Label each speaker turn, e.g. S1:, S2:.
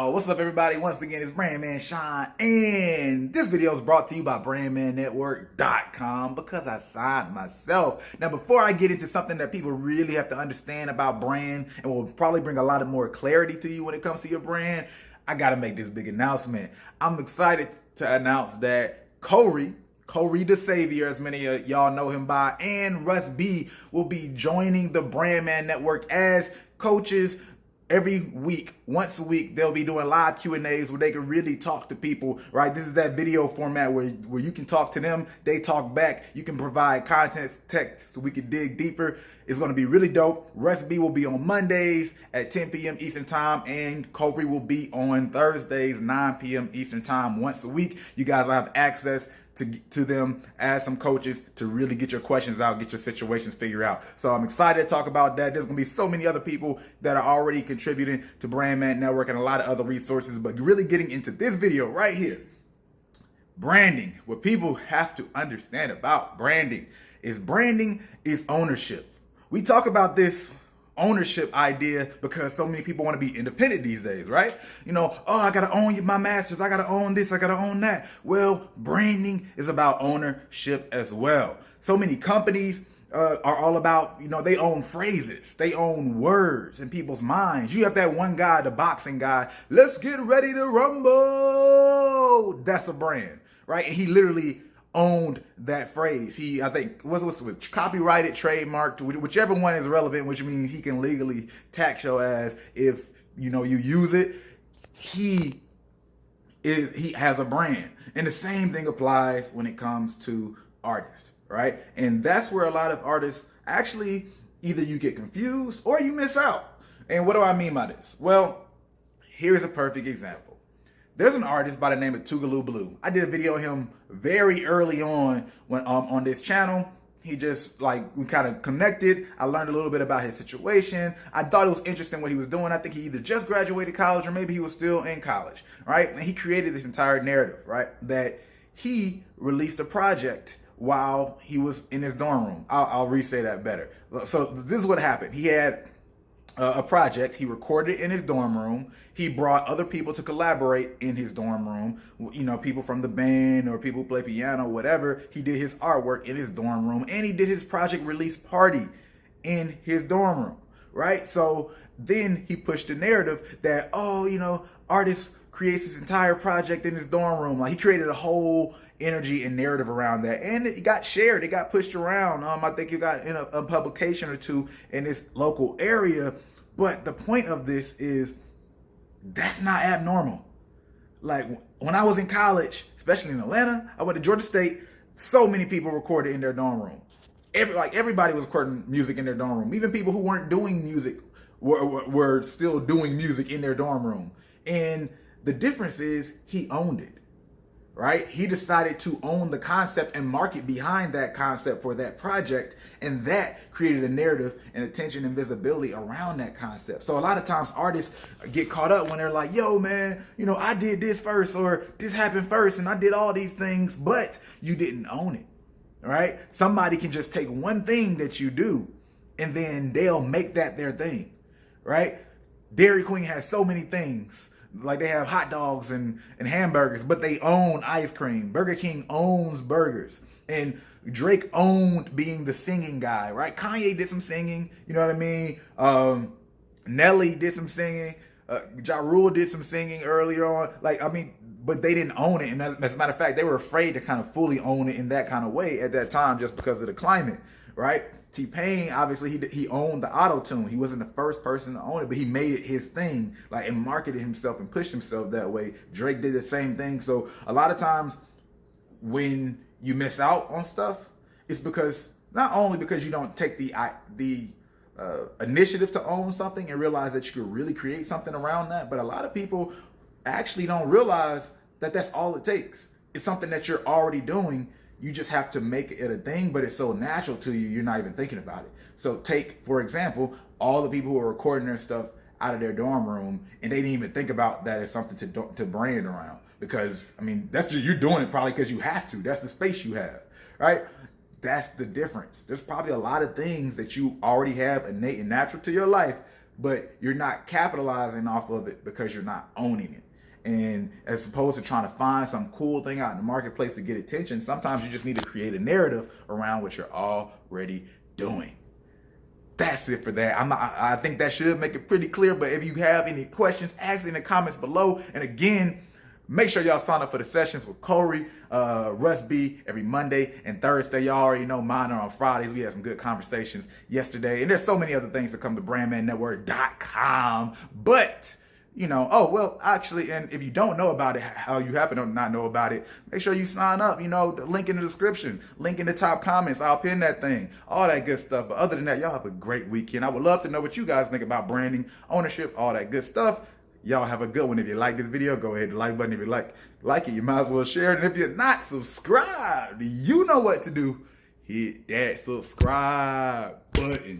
S1: Yo, what's up everybody? Once again, it's Brandman Sean, and this video is brought to you by BrandmanNetwork.com because I signed myself. Now, before I get into something that people really have to understand about brand and will probably bring a lot of more clarity to you when it comes to your brand, I gotta make this big announcement. I'm excited to announce that Corey the Savior, as many of y'all know him by, and Russ B will be joining the Brandman Network as coaches. Every week, once a week, they'll be doing live Q&As where they can really talk to people, right? This is that video format where you can talk to them, they talk back, you can provide content, text, so we can dig deeper. It's going to be really dope. Russ B will be on Mondays at 10 p.m. Eastern Time, and Corey will be on Thursdays, 9 p.m. Eastern Time once a week. You guys will have access to them as some coaches to really get your questions out, get your situations figured out. So I'm excited to talk about that. There's going to be so many other people that are already contributing to Brandman Network and a lot of other resources, but really getting into this video right here. Branding, what people have to understand about branding is ownership. We talk about this ownership idea because so many people want to be independent these days, right? You know, oh, I got to own my masters. I got to own this. I got to own that. Well, branding is about ownership as well. So many companies are all about, you know, they own phrases. They own words in people's minds. You have that one guy, the boxing guy, let's get ready to rumble. That's a brand, right? And he literally owned that phrase. He, I think, what's copyrighted, trademarked, whichever one is relevant, which means he can legally tax your ass if you use it. He has a brand, and the same thing applies when it comes to artists, right? And that's where a lot of artists actually either you get confused or you miss out. And what do I mean by this? Well, here's a perfect example. There's an artist by the name of Tougaloo Blue. I did a video of him very early on when on this channel. He just we kind of connected. I learned a little bit about his situation. I thought it was interesting what he was doing. I think he either just graduated college or maybe he was still in college, right? And he created this entire narrative, right? That he released a project while he was in his dorm room. I'll re-say that better. So this is what happened. He had a project. He recorded it in his dorm room. He brought other people to collaborate in his dorm room. You know, people from the band or people who play piano, whatever. He did his artwork in his dorm room, and he did his project release party in his dorm room, right? So then he pushed the narrative that, oh, you know, artist creates his entire project in his dorm room. Like, he created a whole energy and narrative around that, and it got shared, it got pushed around. I think it got in a publication or two in this local area. But the point of this is that's not abnormal. Like, when I was in college, especially in Atlanta, I went to Georgia State. So many people recorded in their dorm room. Everybody was recording music in their dorm room. Even people who weren't doing music were still doing music in their dorm room. And the difference is he owned it. Right? He decided to own the concept and market behind that concept for that project. And that created a narrative and attention and visibility around that concept. So a lot of times artists get caught up when they're like, yo, man, you know, I did this first, or this happened first, and I did all these things, but you didn't own it. Right? Somebody can just take one thing that you do and then they'll make that their thing. Right? Dairy Queen has so many things. Like, they have hot dogs and hamburgers, but they own ice cream. Burger King owns burgers. And Drake owned being the singing guy, right? Kanye did some singing, you know what I mean? Nelly did some singing. Ja Rule did some singing earlier on. But they didn't own it. And as a matter of fact, they were afraid to kind of fully own it in that kind of way at that time just because of the climate, right? T-Pain, obviously, he owned the auto-tune. He wasn't the first person to own it, but he made it his thing, and marketed himself and pushed himself that way. Drake did the same thing. So a lot of times when you miss out on stuff, it's because not only because you don't take the initiative to own something and realize that you could really create something around that, but a lot of people actually don't realize that that's all it takes. It's something that you're already doing. You just have to make it a thing, but it's so natural to you, you're not even thinking about it. So take, for example, all the people who are recording their stuff out of their dorm room, and they didn't even think about that as something to brand around. Because, I mean, that's just, you're doing it probably because you have to. That's the space you have, right? That's the difference. There's probably a lot of things that you already have innate and natural to your life, but you're not capitalizing off of it because you're not owning it. And as opposed to trying to find some cool thing out in the marketplace to get attention, sometimes you just need to create a narrative around what you're already doing. That's it for that. I think that should make it pretty clear. But if you have any questions, ask in the comments below. And again, make sure y'all sign up for the sessions with Corey, Russ B every Monday and Thursday. Y'all already know mine are on Fridays. We had some good conversations yesterday. And there's so many other things that come to brandmannetwork.com. But actually, and if you don't know about it, how you happen to not know about it, make sure you sign up. The link in the description, link in the top comments. I'll pin that thing, all that good stuff. But other than that, y'all have a great weekend. I would love to know what you guys think about branding, ownership, all that good stuff. Y'all have a good one. If you like this video, go ahead and like button. If you like it, you might as well share it. And if you're not subscribed, you know what to do. Hit that subscribe button.